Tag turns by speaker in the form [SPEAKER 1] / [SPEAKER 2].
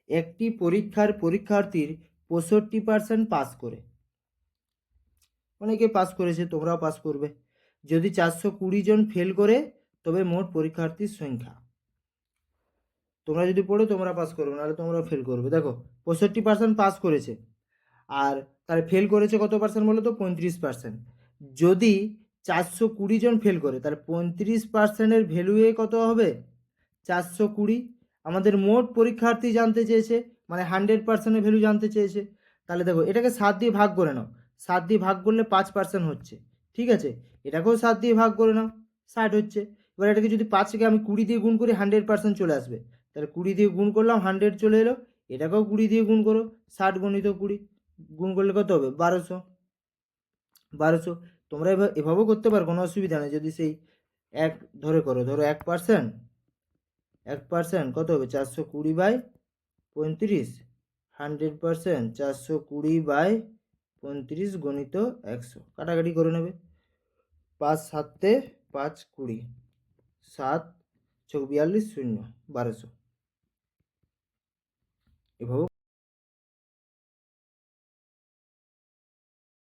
[SPEAKER 1] একটি পরীক্ষার পরীক্ষার্থীর 65% পাস করে, অনেকে পাস করেছে, তোমরাও পাস করবে। যদি 420 জন ফেল করে তবে মোট পরীক্ষার্থীর সংখ্যা। তোমরা যদি পড়ো তোমরা পাস করবে, নাহলে তোমরা ফেল করবে। দেখো 65% পাস করেছে, আর তার ফেল করেছে কত পার্সেন্ট বলো তো? 35%। যদি 420 জন ফেল করে তাহলে 35%-এর ভ্যালুয়ে কত হবে? 420। আমাদের মোট পরীক্ষার্থী জানতে চেয়েছে, মানে 100%-এর ভ্যালু জানতে চেয়েছে। তাহলে দেখো এটাকে 7 দিয়ে ভাগ করে নাও, 7 দিয়ে ভাগ করলে 5% হচ্ছে, ঠিক আছে। এটাকেও 7 দিয়ে ভাগ করে নাও, 60 হচ্ছে। এবার এটাকে যদি 5কে আমি 20 দিয়ে গুণ করি 100% চলে আসবে। তাহলে 20 দিয়ে গুণ করলাম 100 চলে এলো। এটাকেও 20 দিয়ে গুণ করো, 60 গুণিত 20 গুণ করলে কত হবে? 1200। তোমরা এভাবেও করতে পারো, কোনো অসুবিধা নেই। যদি সেই এক ধরে করো, ধরো 1%, 1% কত হবে? 420/35। 100% 420/35 গণিত 100, কাটাকাটি করে নেবে। 5 7 5 20, 7 42 0, 1200। এভাবে